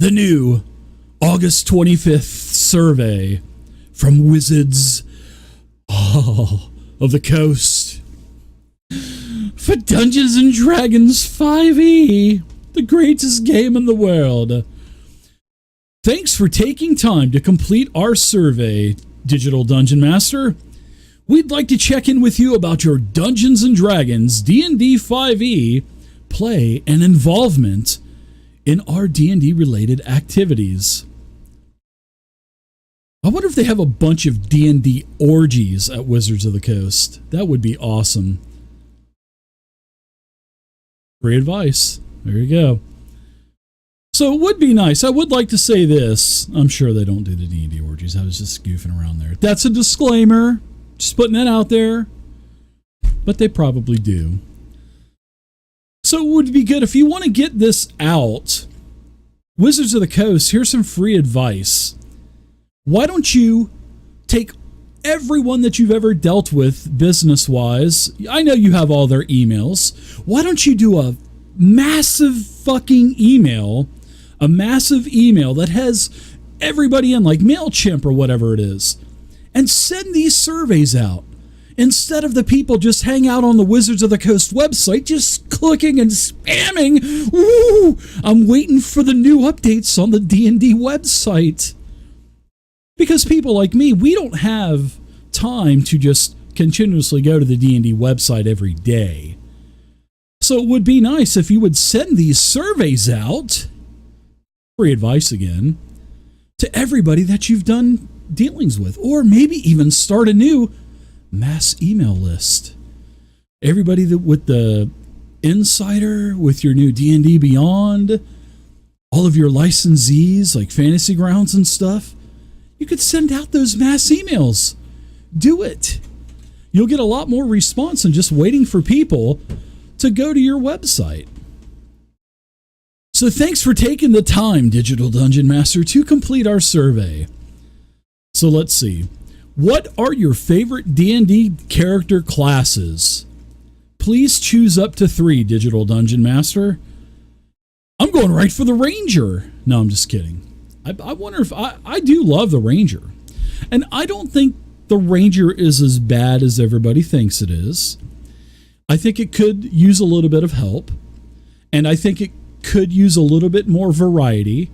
the new August 25th survey from Wizards of the Coast for Dungeons and Dragons 5e, the greatest game in the world. Thanks for taking time to complete our survey, Digital Dungeon Master. We'd like to check in with you about your Dungeons and Dragons D&D 5e play and involvement in our D&D related activities. I wonder if they have a bunch of D&D orgies at Wizards of the Coast. That would be awesome. Free advice. There you go. So it would be nice. I would like to say this. I'm sure they don't do the D&D orgies. I was just goofing around there. That's a disclaimer. Just putting that out there. But they probably do. So it would be good if you want to get this out. Wizards of the Coast, here's some free advice. Why don't you take everyone that you've ever dealt with business-wise? I know you have all their emails. Why don't you do a massive fucking email, a massive email that has everybody in, like MailChimp or whatever it is, and send these surveys out. Instead of the people just hang out on the Wizards of the Coast website, just clicking and spamming. Ooh, I'm waiting for the new updates on the D&D website. Because people like me, we don't have time to just continuously go to the D&D website every day. So it would be nice if you would send these surveys out, free advice again, to everybody that you've done dealings with. Or maybe even start a new mass email list. Everybody that with the Insider, with your new D&D Beyond, all of your licensees like Fantasy Grounds and stuff, you could send out those mass emails. Do it. You'll get a lot more response than just waiting for people to go to your website. So thanks for taking the time, Digital Dungeon Master, to complete our survey. So let's see. What are your favorite D&D character classes? Please choose up to 3, Digital Dungeon Master. I'm going right for the Ranger. No, I'm just kidding. I wonder if I do love the Ranger. And I don't think the Ranger is as bad as everybody thinks it is. I think it could use a little bit of help. And I think it could use a little bit more variety.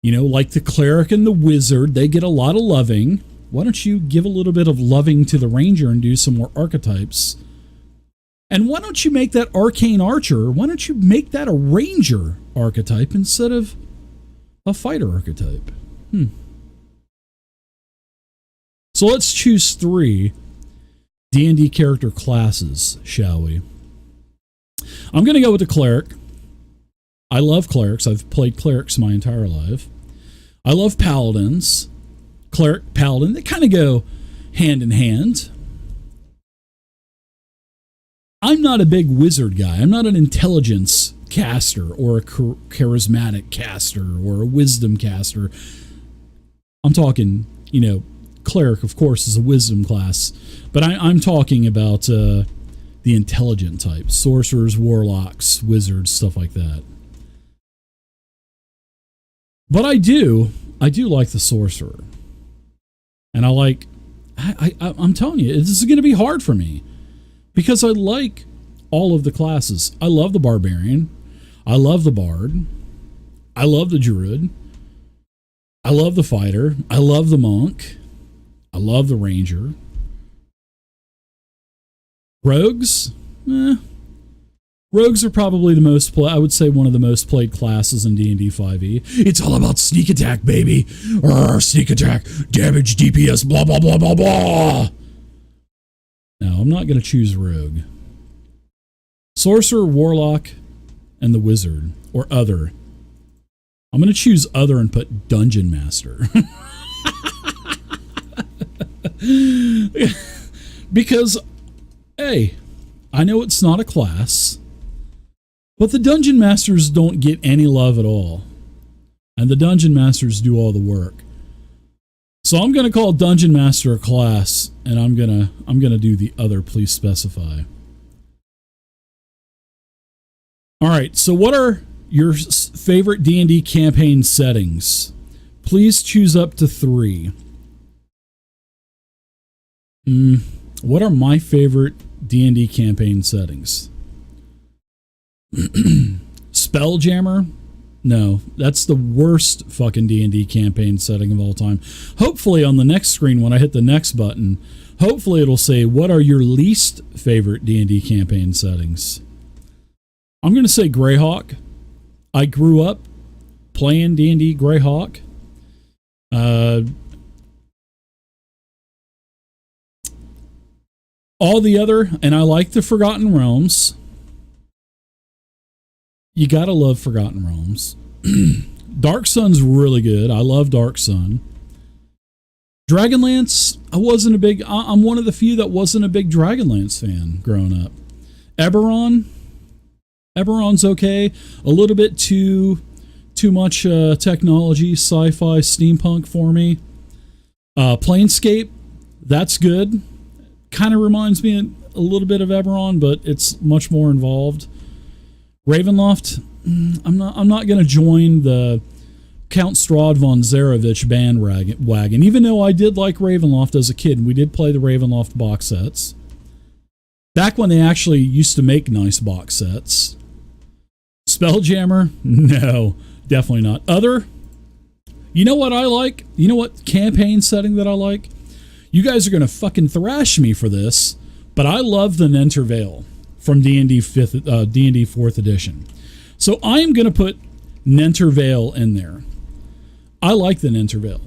You know, like the Cleric and the Wizard, they get a lot of loving. Why don't you give a little bit of loving to the Ranger and do some more archetypes? And why don't you make that Arcane Archer, why don't you make that a Ranger archetype instead of a fighter archetype? So let's choose 3 D&D character classes, shall we? I'm going to go with the Cleric. I love Clerics. I've played Clerics my entire life. I love Paladins. Cleric, Paladin, they kind of go hand in hand. I'm not a big wizard guy. I'm not an intelligence caster or a charismatic caster or a wisdom caster. I'm talking, you know, Cleric, of course, is a wisdom class, but I'm talking about the intelligent types, sorcerers, warlocks, wizards, stuff like that. But I do like the sorcerer. And I'm telling you, this is going to be hard for me because I like all of the classes. I love the barbarian. I love the bard. I love the druid. I love the fighter. I love the monk. I love the ranger. Rogues? Rogues are probably the most I would say one of the most played classes in D&D 5e. It's all about sneak attack, baby. Sneak attack, damage, DPS, blah, blah, blah, blah, blah. Now, I'm not going to choose rogue. Sorcerer, warlock, and the wizard, or other. I'm going to choose other and put dungeon master. Because, hey, I know it's not a class, but the dungeon masters don't get any love at all. And the dungeon masters do all the work. So I'm going to call dungeon master a class, and I'm going to do the other, please specify. All right, so what are your favorite D&D campaign settings. Please choose up to 3. What are my favorite D&D campaign settings? Spelljammer? No, that's the worst fucking D&D campaign setting of all time. Hopefully on the next screen when I hit the next button, hopefully it'll say, what are your least favorite D&D campaign settings? I'm going to say Greyhawk. I grew up playing D&D Greyhawk. All the other, and I like the Forgotten Realms. You gotta love Forgotten Realms. Dark Sun's really good. I love Dark Sun. Dragonlance, I'm one of the few that wasn't a big Dragonlance fan growing up. Eberron's okay. A little bit too much technology, sci-fi, steampunk for me. Planescape, that's good. Kind of reminds me a little bit of Eberron, but it's much more involved. Ravenloft, I'm not going to join the Count Strahd von Zarovich bandwagon, even though I did like Ravenloft as a kid, and we did play the Ravenloft box sets. Back when they actually used to make nice box sets. Spelljammer, no, definitely not. Other, you know what I like? You know what campaign setting that I like? You guys are going to fucking thrash me for this, but I love the Nentir Vale from D&D 4th edition. So I'm going to put Nentir Vale in there. I like the Nentir Vale.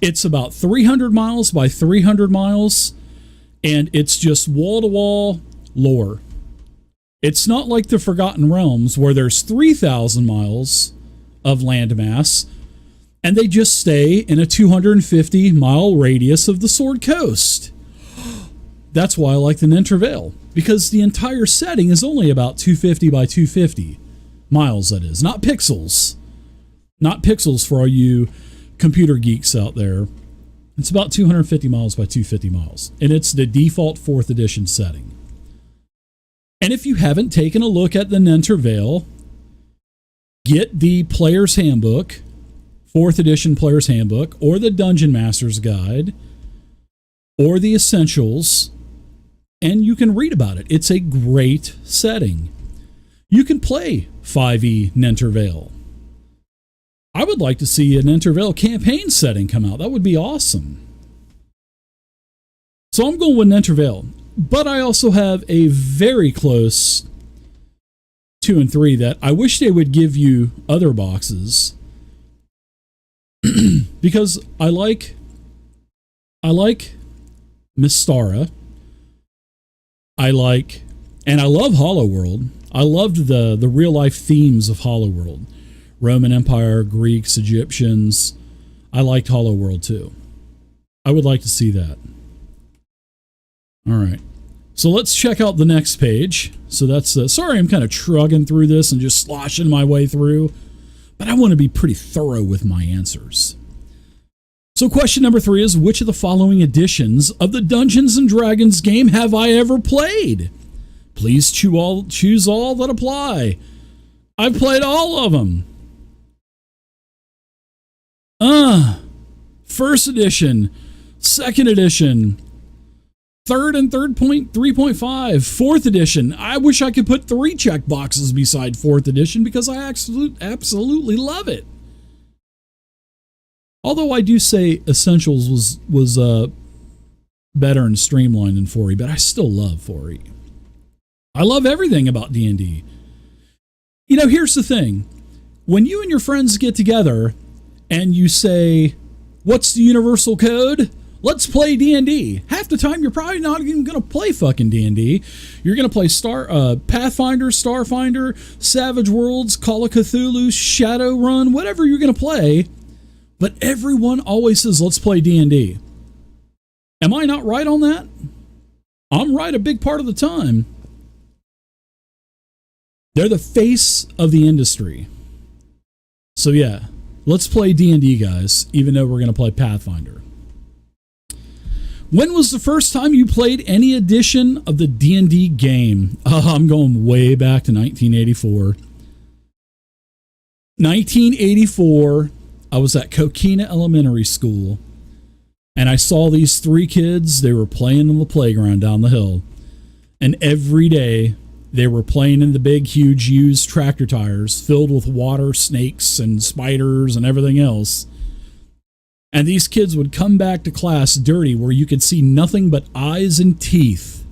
It's about 300 miles by 300 miles, and it's just wall-to-wall lore. It's not like the Forgotten Realms, where there's 3,000 miles of landmass, and they just stay in a 250-mile radius of the Sword Coast. That's why I like the Nentir Vale, because the entire setting is only about 250 by 250 miles, that is. Not pixels. Not pixels for all you computer geeks out there. It's about 250 miles by 250 miles, and it's the default 4th edition setting. And if you haven't taken a look at the Nentir Vale, get the Player's Handbook, 4th edition Player's Handbook, or the Dungeon Master's Guide, or the Essentials, and you can read about it. It's a great setting. You can play 5e Nentir Vale. I would like to see a Nentir Vale campaign setting come out. That would be awesome. So I'm going with Nentir Vale, but I also have a very close 2 and 3 that I wish they would give you other boxes. Because I like Mystara. I love Hollow World. I loved the real life themes of Hollow World. Roman Empire, Greeks, Egyptians. I liked Hollow World too. I would like to see that. All right. So let's check out the next page. So that's sorry, I'm kind of trugging through this and just sloshing my way through. But I want to be pretty thorough with my answers. So question number 3 is, which of the following editions of the Dungeons & Dragons game have I ever played? Please choose all that apply. I've played all of them. First edition, second edition, third and 3.5, 4th edition. I wish I could put 3 check boxes beside 4th edition because I absolutely love it. Although I do say Essentials was better and streamlined than 4e, but I still love 4e. I love everything about D&D. You know, here's the thing. When you and your friends get together and you say, what's the universal code? Let's play D&D. Half the time, you're probably not even going to play fucking D&D. You're going to play Pathfinder, Starfinder, Savage Worlds, Call of Cthulhu, Shadowrun, whatever you're going to play. But everyone always says, let's play D&D. Am I not right on that? I'm right a big part of the time. They're the face of the industry. So yeah, let's play D&D, guys, even though we're going to play Pathfinder. When was the first time you played any edition of the D&D game? I'm going way back to 1984. 1984, I was at Coquina Elementary School, and I saw these three kids. They were playing on the playground down the hill, and every day they were playing in the big, huge used tractor tires filled with water snakes and spiders and everything else. And these kids would come back to class dirty, where you could see nothing but eyes and teeth.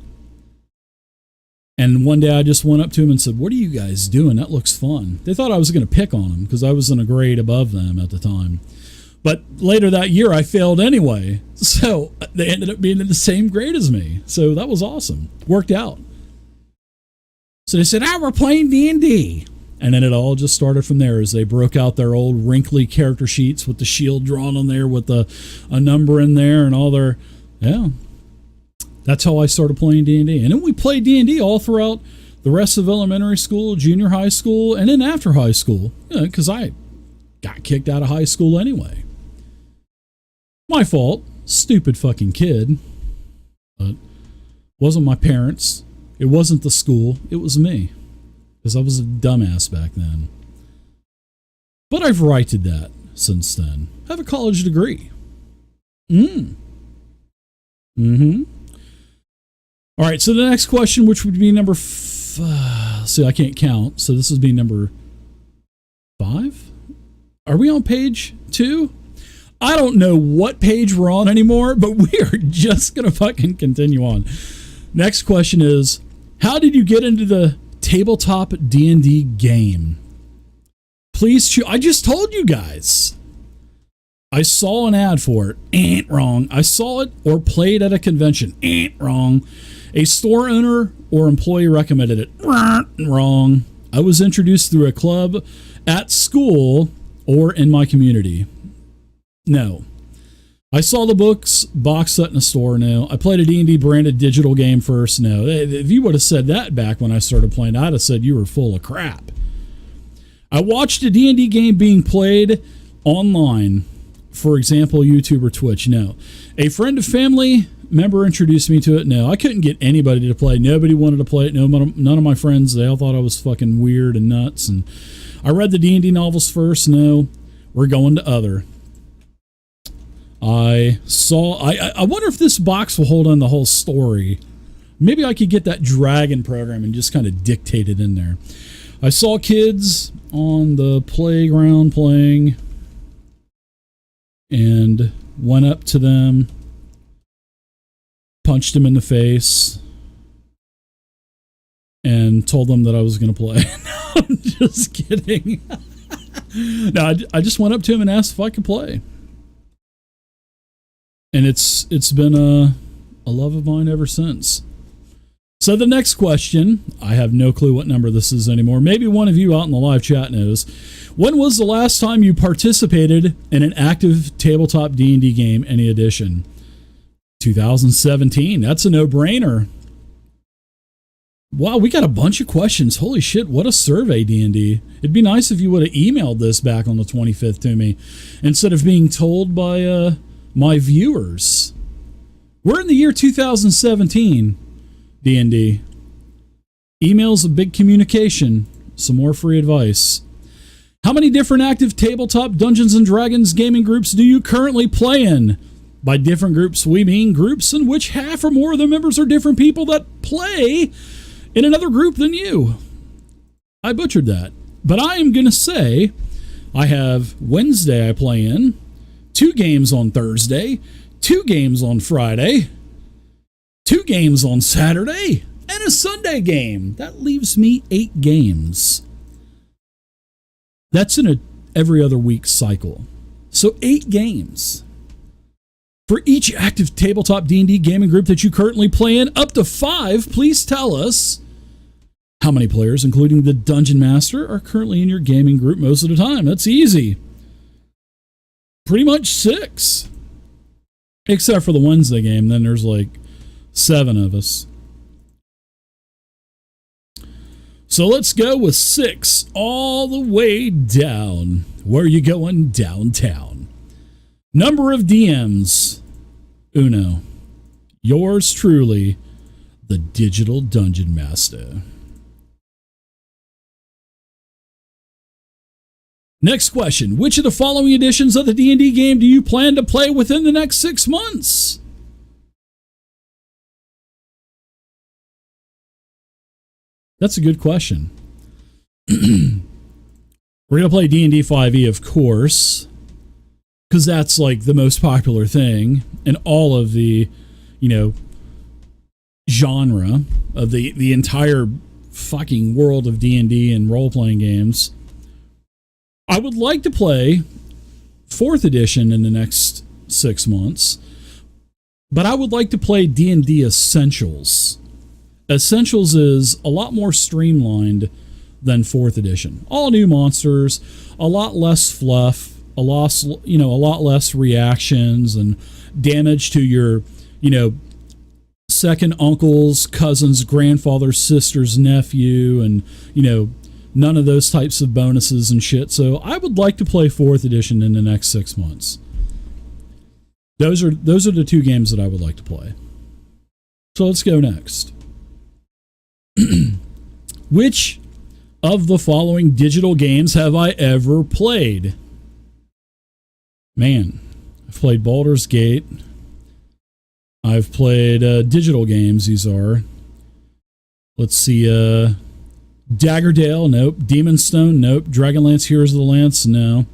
And one day I just went up to them and said, "What are you guys doing? That looks fun." They thought I was going to pick on them because I was in a grade above them at the time. But later that year I failed anyway. So they ended up being in the same grade as me. So that was awesome. Worked out. So they said, we're playing D&D. And then it all just started from there as they broke out their old wrinkly character sheets with the shield drawn on there with a number in there and all their, yeah. That's how I started playing D&D. And then we played D&D all throughout the rest of elementary school, junior high school, and then after high school, because I got kicked out of high school anyway. My fault. Stupid fucking kid. But it wasn't my parents. It wasn't the school. It was me. Because I was a dumbass back then. But I've righted that since then. I have a college degree. Mm-hmm. All right, so the next question, which would be number... see, I can't count. So this would be number 5? Are we on page 2? I don't know what page we're on anymore, but we are just going to fucking continue on. Next question is, how did you get into the tabletop D&D game? Please choose. I just told you guys. I saw an ad for it. Ain't wrong. I saw it or played at a convention. Ain't wrong. A store owner or employee recommended it. Wrong. I was introduced through a club at school or in my community. No. I saw the books box set in a store. No. I played a D&D branded digital game first. No. If you would have said that back when I started playing, I'd have said you were full of crap. I watched a D&D game being played online. For example, YouTube or Twitch. No. A friend or family member introduced me to it. No. I couldn't get anybody to play. Nobody wanted to play it. No, none of my friends. They all thought I was fucking weird and nuts. And I read the D&D novels first. No. We're going to other. I wonder if this box will hold on the whole story. Maybe I could get that dragon program and just kind of dictate it in there. I saw kids on the playground playing and went up to them, punched them in the face, and told them that I was going to play. No, I'm just kidding. No, I just went up to him and asked if I could play. And it's been a love of mine ever since. So the next question, I have no clue what number this is anymore. Maybe one of you out in the live chat knows. When was the last time you participated in an active tabletop D&D game, any edition? 2017. That's a no-brainer. Wow, we got a bunch of questions. Holy shit, what a survey, D&D. It'd be nice if you would have emailed this back on the 25th to me instead of being told by my viewers. We're in the year 2017, D&D. Email's a big communication. Some more free advice. How many different active tabletop Dungeons & Dragons gaming groups do you currently play in? By different groups, we mean groups in which half or more of the members are different people that play in another group than you. I butchered that. But I am going to say I have Wednesday I play in, 2 games on Thursday, 2 games on Friday, 2 games on Saturday, and a Sunday game. That leaves me 8 games. That's in a every other week cycle. So 8 games. For each active tabletop D&D gaming group that you currently play in, up to 5, please tell us how many players, including the Dungeon Master, are currently in your gaming group most of the time. That's easy. Pretty much 6. Except for the Wednesday game, then there's like 7 of us. So let's go with 6 all the way down. Where are you going? Downtown. Number of DMs. Uno. Yours truly, the Digital Dungeon Master. Next question. Which of the following editions of the D&D game do you plan to play within the next 6 months? That's a good question. We're going to play D&D 5e, of course, because that's like the most popular thing in all of the, genre of the entire fucking world of D&D and role-playing games. I would like to play 4th edition in the next 6 months, but I would like to play D&D Essentials. Essentials is a lot more streamlined than 4th edition. All new monsters, a lot less fluff, a lot less reactions and damage to your, second uncle's, cousin's, grandfather's, sister's, nephew, and, none of those types of bonuses and shit. So I would like to play 4th edition in the next 6 months. Those are the 2 games that I would like to play. So let's go next. Which of the following digital games have I ever played? Man, I've played Baldur's Gate. I've played digital games, these are. Let's see, Daggerdale, nope. Demonstone, nope. Dragonlance, Heroes of the Lance, no.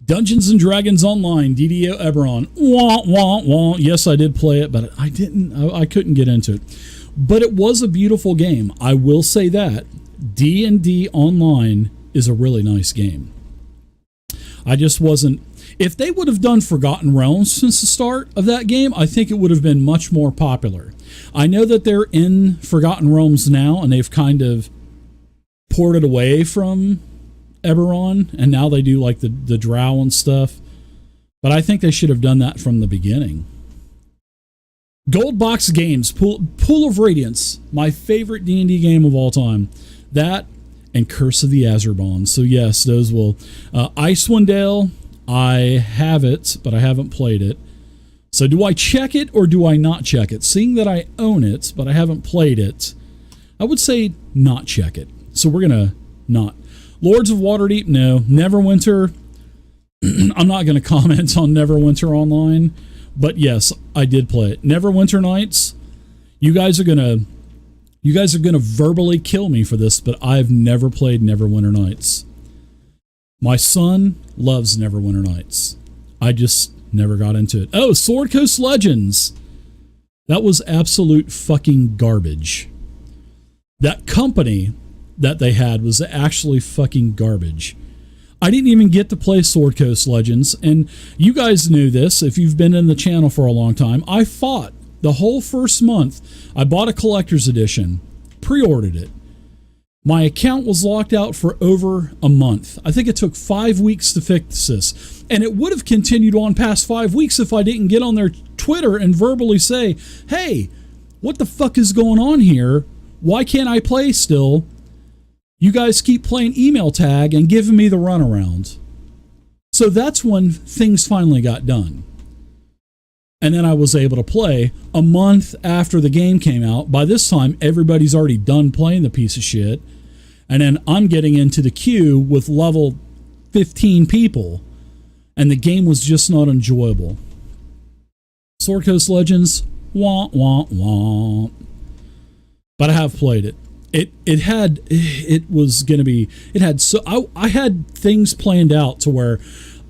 Dungeons and Dragons Online, DDO Eberron, wah, wah, wah. Yes, I did play it, but I couldn't get into it. But it was a beautiful game. I will say that. D&D Online is a really nice game. I just wasn't... If they would have done Forgotten Realms since the start of that game, I think it would have been much more popular. I know that they're in Forgotten Realms now, and they've kind of ported away from Eberron, and now they do like the Drow and stuff. But I think they should have done that from the beginning. Gold Box Games, Pool of Radiance, my favorite D&D game of all time. That and Curse of the Azerbon. So yes, those will... Icewind Dale, I have it, but I haven't played it. So do I check it or do I not check it? Seeing that I own it, but I haven't played it, I would say not check it. So we're going to not. Lords of Waterdeep, no. Neverwinter, I'm not going to comment on Neverwinter Online, but yes, I did play it. Neverwinter Nights, you guys are going to verbally kill me for this, but I've never played Neverwinter Nights. My son loves Neverwinter Nights. I just never got into it. Oh, Sword Coast Legends. That was absolute fucking garbage. That company that they had was actually fucking garbage. I didn't even get to play Sword Coast Legends, and you guys knew this if you've been in the channel for a long time. I fought the whole first month. I bought a collector's edition, pre-ordered it. My account was locked out for over a month. I think it took 5 weeks to fix this. And it would have continued on past 5 weeks if I didn't get on their Twitter and verbally say, hey, what the fuck is going on here? Why can't I play still? You guys keep playing email tag and giving me the runaround. So that's when things finally got done. And then I was able to play a month after the game came out. By this time, everybody's already done playing the piece of shit. And then I'm getting into the queue with level 15 people. And the game was just not enjoyable. Sword Coast Legends, wah, wah, wah. But I have played it. I had things planned out to where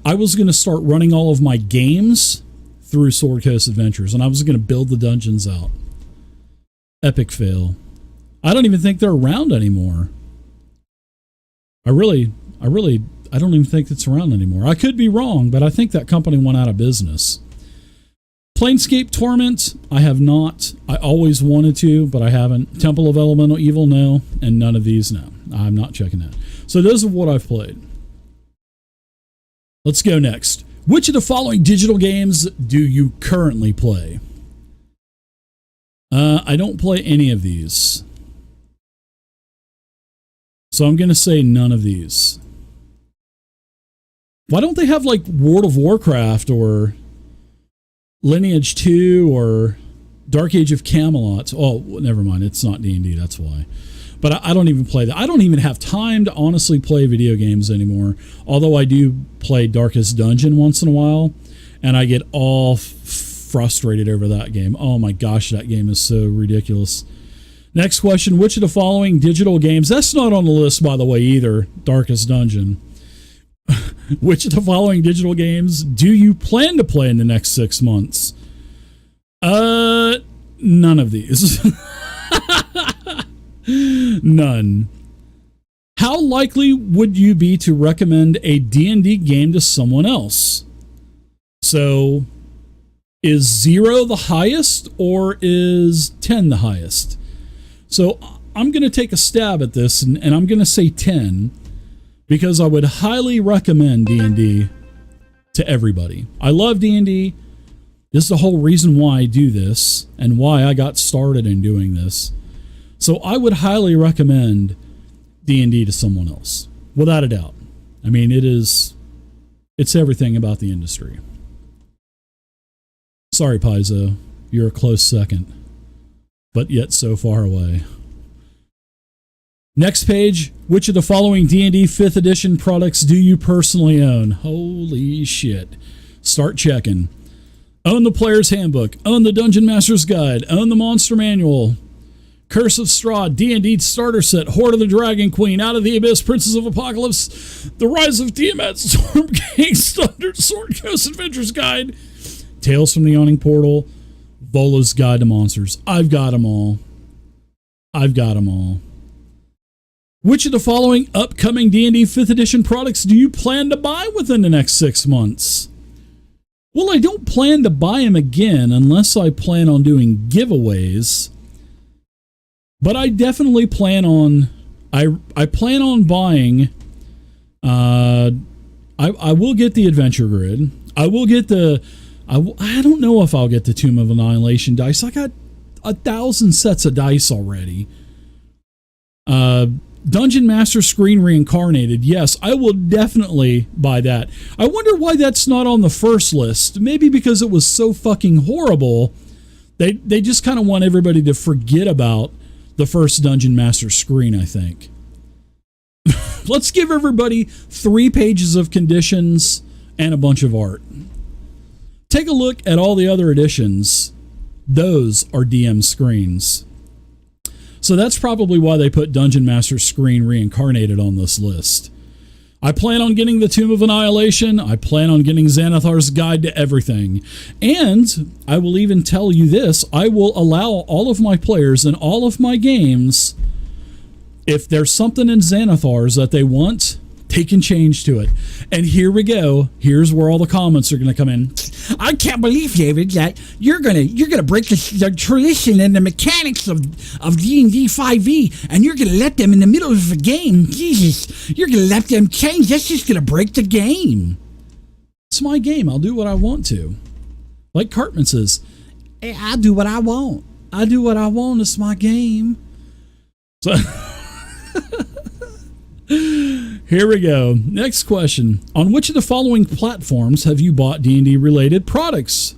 I was going to start running all of my games through Sword Coast Adventures, and I was going to build the dungeons out. Epic fail. I don't even think they're around anymore. I don't even think it's around anymore. I could be wrong, but I think that company went out of business. Planescape Torment, I have not. I always wanted to, but I haven't. Temple of Elemental Evil, no. And none of these, no. I'm not checking that. So those are what I've played. Let's go next. Which of the following digital games do you currently play? I don't play any of these. So I'm going to say none of these. Why don't they have like World of Warcraft or Lineage 2 or Dark Age of Camelot? Oh, never mind. It's not D&D, that's why. But I don't even play that. I don't even have time to honestly play video games anymore. Although I do play Darkest Dungeon once in a while, and I get all frustrated over that game. Oh my gosh, that game is so ridiculous. Next question, which of the following digital games, that's not on the list by the way either, Darkest Dungeon. Which of the following digital games do you plan to play in the next 6 months? None of these. None. How likely would you be to recommend a D&D game to someone else? So, is 0 the highest or is 10 the highest? So, I'm going to take a stab at this and I'm going to say 10 because I would highly recommend D&D to everybody. I love D&D. This is the whole reason why I do this and why I got started in doing this. So I would highly recommend D&D to someone else, without a doubt. I mean, it's everything about the industry. Sorry, Paizo, you're a close second, but yet so far away. Next page, which of the following D&D 5th edition products do you personally own? Holy shit. Start checking. Own the Player's Handbook, own the Dungeon Master's Guide, own the Monster Manual, Curse of Strahd, D&D Starter Set, Horde of the Dragon Queen, Out of the Abyss, Princess of Apocalypse, The Rise of Tiamat, Storm King, Thunder Sword Coast Adventures Guide, Tales from the Yawning Portal, Volo's Guide to Monsters. I've got them all. I've got them all. Which of the following upcoming D&D 5th edition products do you plan to buy within the next 6 months? Well, I don't plan to buy them again unless I plan on doing giveaways. But I definitely plan on I plan on buying I will get the Adventure Grid. I will get I don't know if I'll get the Tomb of Annihilation dice. I got 1,000 sets of dice already. Dungeon Master Screen Reincarnated. Yes, I will definitely buy that. I wonder why that's not on the first list. Maybe because it was so fucking horrible. They just kind of want everybody to forget about the first Dungeon Master screen, I think. Let's give everybody 3 pages of conditions and a bunch of art. Take a look at all the other editions. Those are DM screens. So that's probably why they put Dungeon Master Screen Reincarnated on this list. I plan on getting the Tomb of Annihilation. I plan on getting Xanathar's Guide to Everything. And I will even tell you this, I will allow all of my players in all of my games, if there's something in Xanathar's that they want, they can change to it. And here we go. Here's where all the comments are going to come in. I can't believe, David, that you're gonna break the tradition and the mechanics of D&D 5e, and you're gonna let them in the middle of a game. Jesus, you're gonna let them change. That's just gonna break the game. It's my game. I'll do what I want to. Like Cartman says, hey, I do what I want. I do what I want. It's my game. So here we go. Next question. On which of the following platforms have you bought D&D related products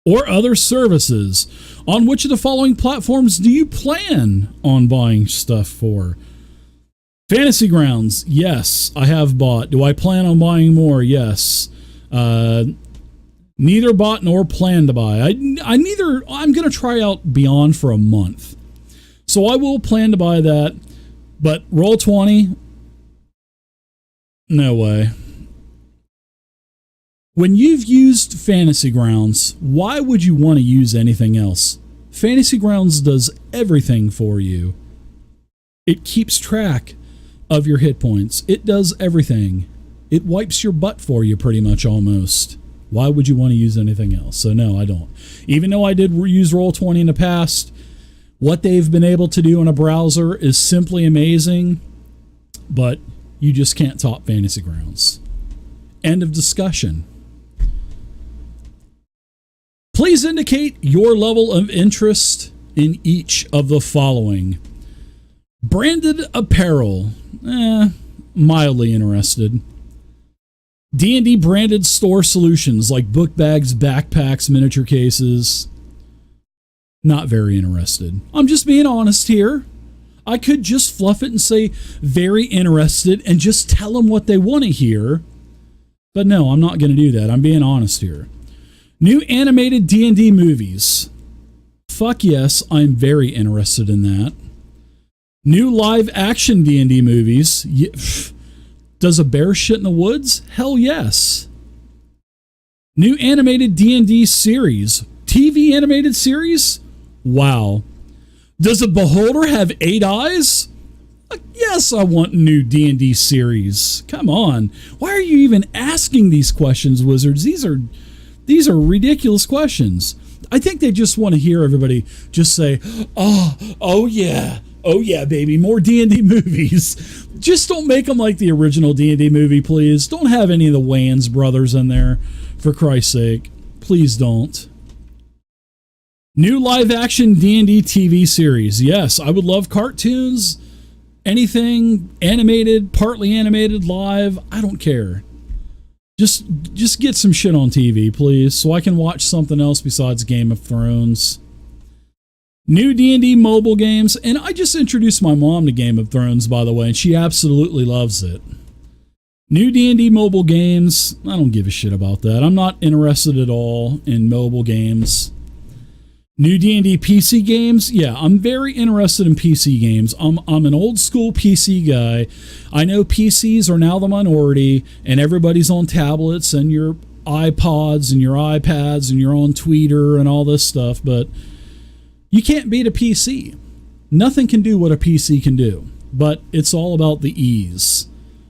or other services? On which of the following platforms do you plan on buying stuff for? Fantasy Grounds. Yes, I have bought. Do I plan on buying more? Yes. Neither bought nor plan to buy. I'm going to try out Beyond for a month. So I will plan to buy that. But Roll20, no way. When you've used Fantasy Grounds, why would you want to use anything else? Fantasy Grounds does everything for you. It keeps track of your hit points. It does everything. It wipes your butt for you pretty much almost. Why would you want to use anything else? So no, I don't. Even though I did use Roll20 in the past, what they've been able to do in a browser is simply amazing, but you just can't top Fantasy Grounds. End of discussion. Please indicate your level of interest in each of the following. Branded apparel. Mildly interested. D&D branded store solutions like book bags, backpacks, miniature cases. Not very interested. I'm just being honest here. I could just fluff it and say very interested and just tell them what they want to hear. But no, I'm not going to do that. I'm being honest here. New animated D&D movies. Fuck yes, I'm very interested in that. New live action D&D movies. Does a bear shit in the woods? Hell yes. New animated D&D series. TV animated series? Wow. Does a beholder have 8 eyes? Yes, I want new D&D series. Come on. Why are you even asking these questions, Wizards? These are ridiculous questions. I think they just want to hear everybody just say, oh yeah, baby, more D&D movies. Just don't make them like the original D&D movie, please. Don't have any of the Wayans brothers in there, for Christ's sake. Please don't. New live-action D&D TV series. Yes, I would love cartoons, anything animated, partly animated, live. I don't care. Just get some shit on TV, please, so I can watch something else besides Game of Thrones. New D&D mobile games, and I just introduced my mom to Game of Thrones, by the way, and she absolutely loves it. New D&D mobile games, I don't give a shit about that. I'm not interested at all in mobile games. New D&D PC games, yeah, I'm very interested in PC games. I'm an old school PC guy. I know PCs are now the minority, and everybody's on tablets and your iPods and your iPads and you're on Twitter and all this stuff, but you can't beat a PC. Nothing can do what a PC can do, but it's all about the ease.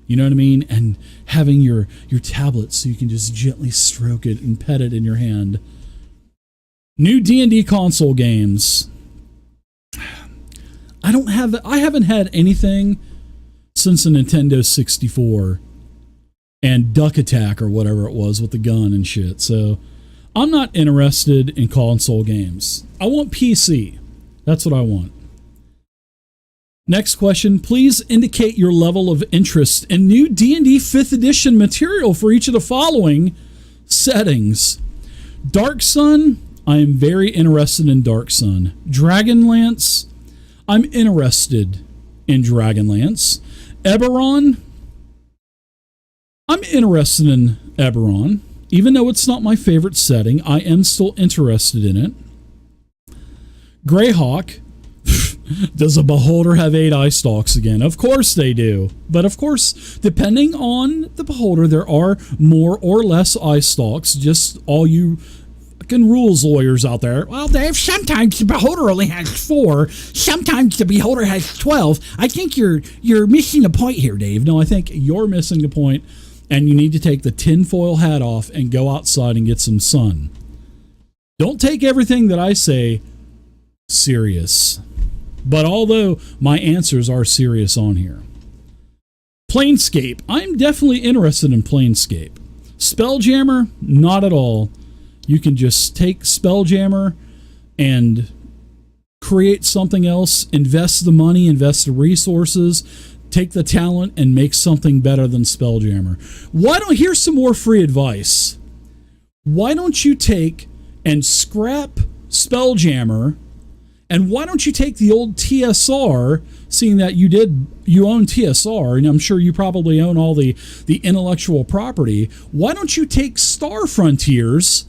You know what I mean? And having your tablet so you can just gently stroke it and pet it in your hand. New D&D console games. I haven't had anything since the Nintendo 64 and Duck Attack or whatever it was with the gun and shit. So I'm not interested in console games. I want PC. That's what I want. Next question. Please indicate your level of interest in new D&D 5th edition material for each of the following settings. Dark Sun. I am very interested in Dark Sun. Dragonlance, I'm interested in Dragonlance. Eberron, I'm interested in Eberron. Even though it's not my favorite setting, I am still interested in it. Greyhawk, does a beholder have 8 eye stalks again? Of course they do. But of course, depending on the beholder, there are more or less eye stalks. Just all you rules lawyers out there. Well, Dave, sometimes the beholder only has 4. Sometimes the beholder has 12. I think you're missing the point here, Dave. No, I think you're missing the point, and you need to take the tinfoil hat off and go outside and get some sun. Don't take everything that I say serious. But although my answers are serious on here. Planescape. I'm definitely interested in Planescape. Spelljammer, not at all. You can just take Spelljammer and create something else, invest the money, invest the resources, take the talent, and make something better than Spelljammer. Here's some more free advice. Why don't you take and scrap Spelljammer, and why don't you take the old TSR, seeing that you own TSR, and I'm sure you probably own all the intellectual property. Why don't you take Star Frontiers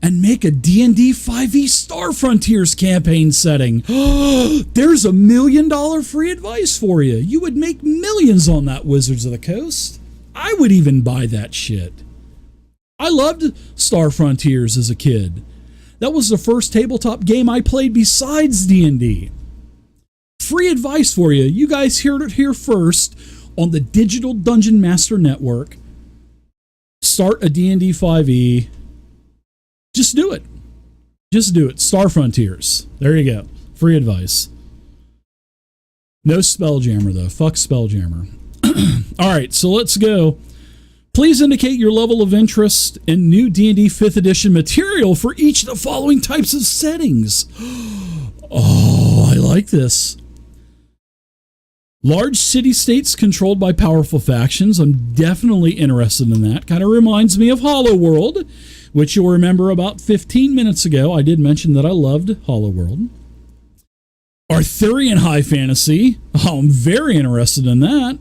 and make a D&D 5e Star Frontiers campaign setting? There's $1 million free advice for you. You would make millions on that, Wizards of the Coast. I would even buy that shit. I loved Star Frontiers as a kid. That was the first tabletop game I played besides D&D. Free advice for you. You guys heard it here first on the Digital Dungeon Master Network. Start a D&D 5e. Just do it. Just do it. Star Frontiers. There you go. Free advice. No Spelljammer, though. Fuck Spelljammer. All right, so let's go. Please indicate your level of interest in new D&D 5th edition material for each of the following types of settings. Oh, I like this. Large city-states controlled by powerful factions. I'm definitely interested in that. Kind of reminds me of Hollow World, which you'll remember about 15 minutes ago. I did mention that I loved Hollow World. Arthurian high fantasy. Oh, I'm very interested in that.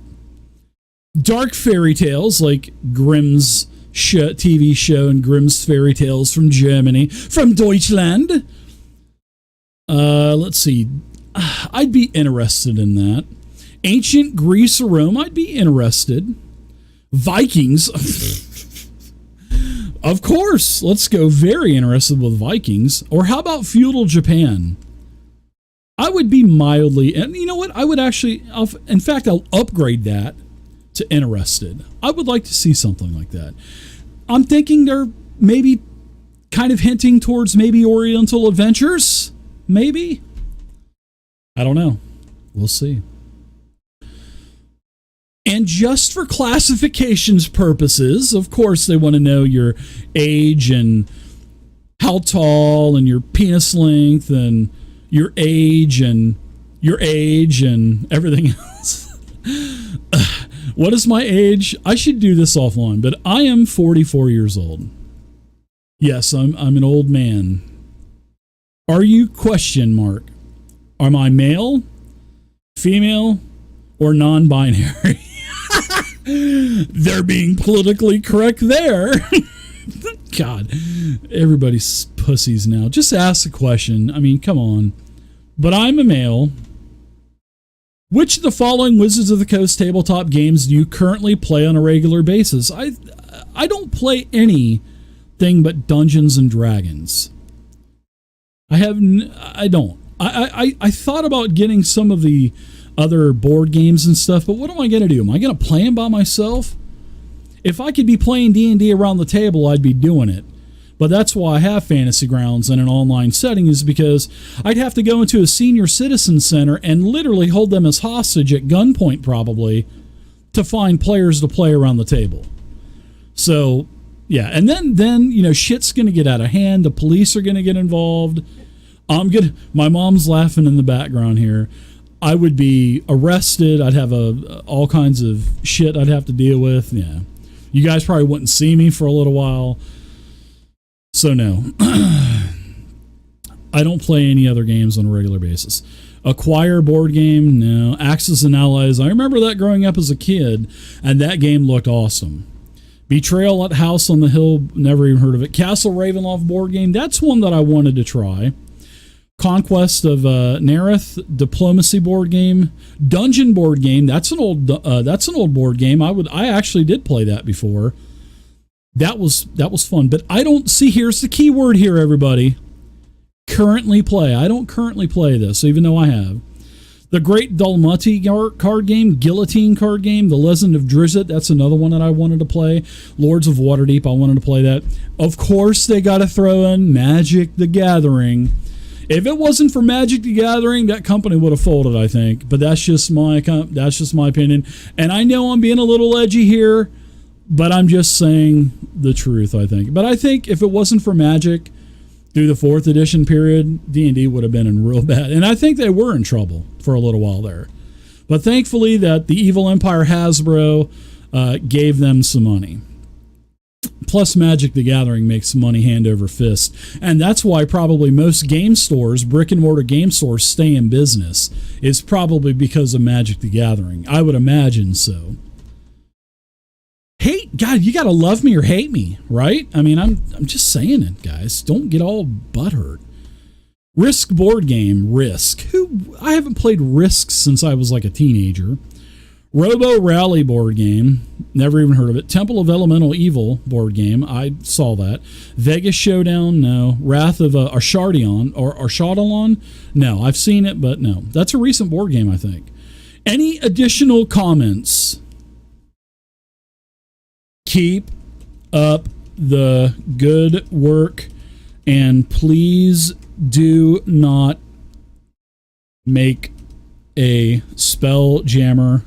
Dark fairy tales like Grimm's TV show and Grimm's fairy tales from Germany, from Deutschland. Let's see. I'd be interested in that. Ancient Greece or Rome, I'd be interested. Vikings. Of course, let's go. Very interested with Vikings. Or how about feudal Japan? I would be mildly, and you know what? I would actually, in fact, I'll upgrade that to interested. I would like to see something like that. I'm thinking they're maybe kind of hinting towards maybe Oriental Adventures. Maybe. I don't know. We'll see. And just for classifications purposes, of course, they want to know your age and how tall and your penis length and your age and everything else. What is my age? I should do this offline, but I am 44 years old. Yes, I'm an old man. Are you ? Am I male, female, or non-binary? They're being politically correct there. God, everybody's pussies now. Just ask a question. I mean, come on. But I'm a male. Which of the following Wizards of the Coast tabletop games do you currently play on a regular basis? I don't play anything but Dungeons and Dragons. I don't. I thought about getting some of the other board games and stuff, but what am I going to do? Am I going to play them by myself? If I could be playing D&D around the table, I'd be doing it. But that's why I have Fantasy Grounds in an online setting, is because I'd have to go into a senior citizen center and literally hold them as hostage at gunpoint probably to find players to play around the table. So, yeah. And then you know, shit's going to get out of hand. The police are going to get involved. My mom's laughing in the background here. I would be arrested. I'd have all kinds of shit I'd have to deal with. Yeah. You guys probably wouldn't see me for a little while. So no. I don't play any other games on a regular basis. Acquire board game? No. Axis and Allies. I remember that growing up as a kid, and that game looked awesome. Betrayal at House on the Hill, never even heard of it. Castle Ravenloft board game, that's one that I wanted to try. Conquest of Nerith, diplomacy board game, dungeon board game. That's an old board game. I actually did play that before. That was fun. But I don't see. Here's the key word here, everybody. Currently play. I don't currently play this, even though I have. The Great Dulmati card game, Guillotine card game, The Legend of Drizzt. That's another one that I wanted to play. Lords of Waterdeep. I wanted to play that. Of course, they got to throw in Magic: The Gathering. If it wasn't for Magic: The Gathering, that company would have folded, I think. But that's just my opinion. And I know I'm being a little edgy here, but I'm just saying the truth, I think. But I think if it wasn't for Magic through the 4th edition period, D&D would have been in real bad. And I think they were in trouble for a little while there. But thankfully that the Evil Empire Hasbro gave them some money. Plus, Magic: The Gathering makes money hand over fist. And that's why probably most game stores, brick-and-mortar game stores, stay in business. It's probably because of Magic: The Gathering. I would imagine so. God, you got to love me or hate me, right? I mean, I'm just saying it, guys. Don't get all butthurt. Risk board game, Risk. I haven't played Risk since I was like a teenager. Robo Rally board game, never even heard of it. Temple of Elemental Evil board game, I saw that. Vegas Showdown, no. Wrath of Ashardon, or Arshadalon, no. I've seen it, but no. That's a recent board game, I think. Any additional comments? Keep up the good work, and please do not make a Spelljammer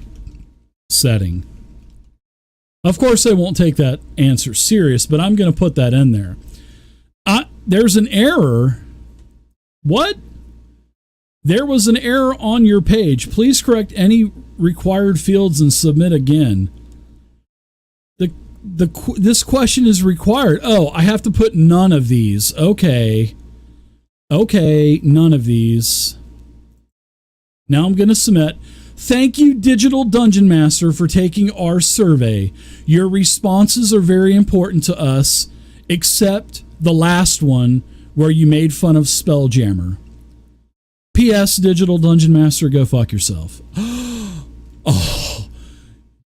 setting. Of course, they won't take that answer serious, but I'm going to put that in there. There's an error. What? There was an error on your page. Please correct any required fields and submit again. This question is required. Oh, I have to put none of these. Okay, none of these. Now I'm going to submit. Thank you, Digital Dungeon Master, for taking our survey. Your responses are very important to us, except the last one where you made fun of Spelljammer. P.S. Digital Dungeon Master, go fuck yourself. Oh,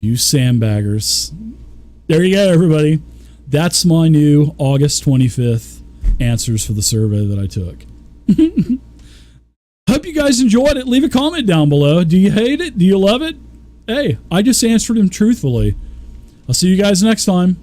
you sandbaggers. There you go, everybody. That's my new August 25th answers for the survey that I took. Hope you guys enjoyed it. Leave a comment down below. Do you hate it? Do you love it? Hey, I just answered them truthfully. I'll see you guys next time.